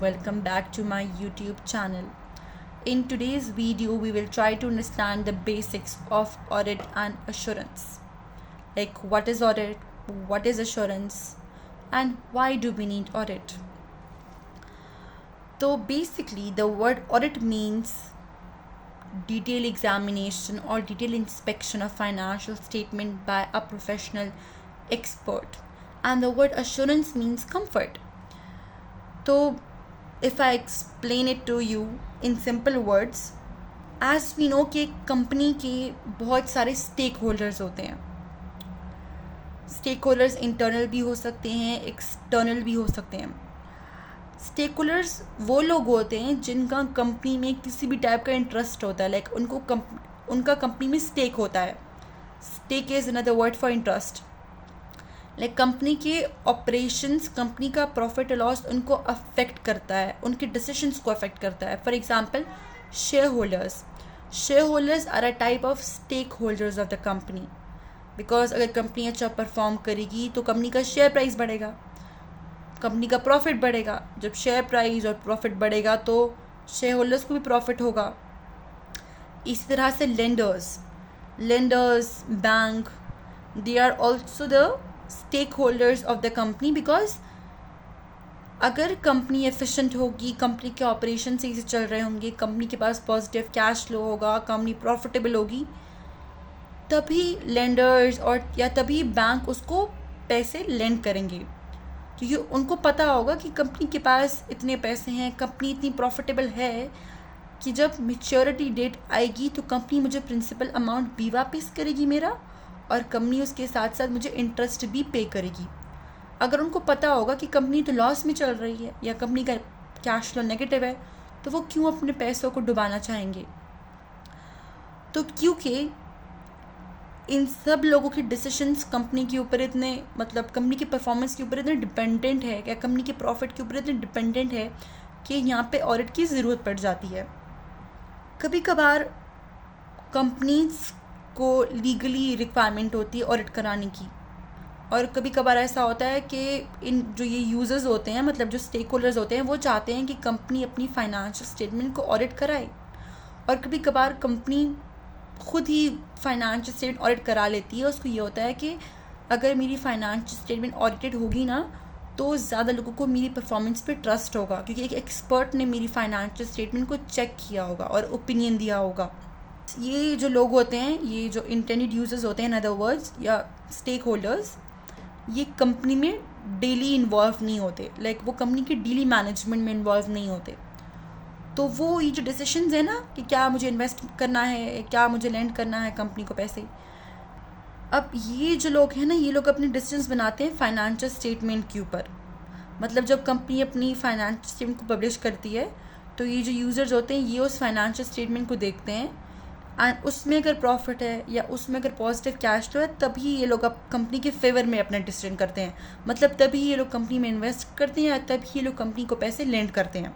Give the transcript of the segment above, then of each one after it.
Welcome back to my YouTube channel. In today's video, we will try to understand the basics of audit and assurance. Like what is audit, what is assurance, and why do we need audit? So basically, the word audit means detailed examination or detailed inspection of financial statement by a professional expert. And the word assurance means comfort. So if I explain it to you in simple words, as we know कि company के बहुत सारे stake holders होते हैं. Stake holders internal भी हो सकते हैं, एक्सटर्नल भी हो सकते हैं. स्टेक होल्डर्स वो लोग होते हैं जिनका कंपनी में किसी भी टाइप का इंटरेस्ट होता है. लाइक उनका कंपनी में स्टेक होता है. Stake is another word for interest. Like company के ऑपरेशंस, कंपनी का प्रॉफिट लॉस उनको अफेक्ट करता है, उनके डिसीजंस को अफेक्ट करता है. For example, share holders are a type of stake holders of the company. Because अगर कंपनी अच्छा परफॉर्म करेगी तो कंपनी का शेयर प्राइस बढ़ेगा, कंपनी का प्रॉफिट बढ़ेगा. जब शेयर प्राइस और प्रॉफिट बढ़ेगा तो शेयर होल्डर्स को भी प्रॉफिट होगा. इसी तरह से lenders bank, they are also the stake holders of the company. Because अगर कंपनी एफिशिएंट होगी, कंपनी के ऑपरेशन सही से चल रहे होंगे, कंपनी के पास पॉजिटिव कैश फ्लो होगा, कंपनी प्रॉफिटेबल होगी, तभी लेंडर्स और या तभी बैंक उसको पैसे लेंड करेंगे. क्योंकि उनको पता होगा कि कंपनी के पास इतने पैसे हैं, कंपनी इतनी प्रॉफिटेबल है कि जब मैच्योरिटी डेट आएगी तो कंपनी मुझे प्रिंसिपल अमाउंट भी वापस करेगी मेरा, और कंपनी उसके साथ साथ मुझे इंटरेस्ट भी पे करेगी. अगर उनको पता होगा कि कंपनी तो लॉस में चल रही है या कंपनी का कैश फ्लो नेगेटिव है, तो वो क्यों अपने पैसों को डुबाना चाहेंगे? तो क्योंकि इन सब लोगों के डिसीजंस कंपनी के ऊपर इतने, मतलब कंपनी के परफॉर्मेंस के ऊपर इतने डिपेंडेंट है, या कंपनी के प्रॉफिट के ऊपर इतने डिपेंडेंट है कि यहाँ पे ऑडिट की ज़रूरत पड़ जाती है. कभी कभार कंपनीज को लीगली रिक्वायरमेंट होती है ऑडिट कराने की, और कभी कभार ऐसा होता है कि इन जो ये यूज़र्स होते हैं, मतलब जो स्टेक होल्डर्स होते हैं, वो चाहते हैं कि कंपनी अपनी फाइनेंशियल स्टेटमेंट को ऑडिट कराए. और कभी कभार कंपनी खुद ही फाइनेंशियल स्टेटमेंट ऑडिट करा लेती है. उसको ये होता है कि अगर मेरी फाइनेंशियल स्टेटमेंट ऑडिटेड होगी ना, तो ज़्यादा लोगों को मेरी परफॉर्मेंस पे ट्रस्ट होगा, क्योंकि एक एक्सपर्ट ने मेरी फाइनेंशियल स्टेटमेंट को चेक किया होगा और ओपिनियन दिया होगा. ये जो लोग होते हैं, ये जो इंटेंडेड यूजर्स होते हैं, इन अदर वर्ड्स, या स्टेक होल्डर्स, ये कंपनी में डेली इन्वॉल्व नहीं होते. लाइक वो कंपनी के डेली मैनेजमेंट में इन्वॉल्व नहीं होते. तो वो ये जो डिसीशंस है ना कि क्या मुझे इन्वेस्ट करना है, क्या मुझे लेंड करना है कंपनी को पैसे, अब ये जो लोग हैं ना, ये लोग अपने डिसीजंस बनाते हैं फाइनेंशियल स्टेटमेंट के ऊपर. मतलब जब कंपनी अपनी फाइनेंशियल स्टेटमेंट को पब्लिश करती है, तो ये जो यूज़र्स होते हैं, ये उस फाइनेंशियल स्टेटमेंट को देखते हैं, एंड उसमें अगर प्रॉफिट है या उसमें अगर पॉजिटिव कैश फ्लो है, तभी ये लोग अब कंपनी के फेवर में अपना डिसीजन करते हैं. मतलब तभी ये लोग कंपनी में इन्वेस्ट करते हैं, तभी ये लोग कंपनी को पैसे लेंड करते हैं.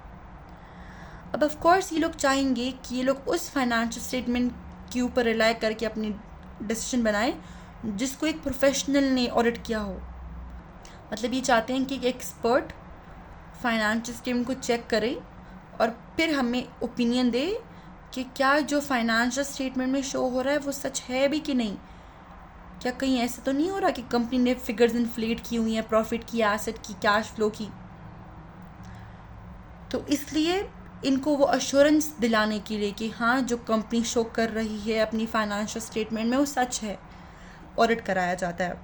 अब ऑफ कोर्स ये लोग चाहेंगे कि ये लोग उस फाइनेंशियल स्टेटमेंट के ऊपर रिलाई करके अपनी डिसीजन बनाएं जिसको एक प्रोफेशनल ने ऑडिट किया हो. मतलब ये चाहते हैं कि एक एक्सपर्ट फाइनेंशियल स्टेटमेंट को चेक करे और फिर हमें ओपिनियन दे कि क्या जो फाइनेंशियल स्टेटमेंट में शो हो रहा है वो सच है भी कि नहीं. क्या कहीं ऐसा तो नहीं हो रहा कि कंपनी ने फिगर्स इन्फ्लेट की हुई हैं, प्रॉफिट की, एसेट की, कैश फ्लो की. तो इसलिए इनको वो अश्योरेंस दिलाने के लिए कि हाँ, जो कंपनी शो कर रही है अपनी फाइनेंशियल स्टेटमेंट में वो सच है, ऑडिट कराया जाता है.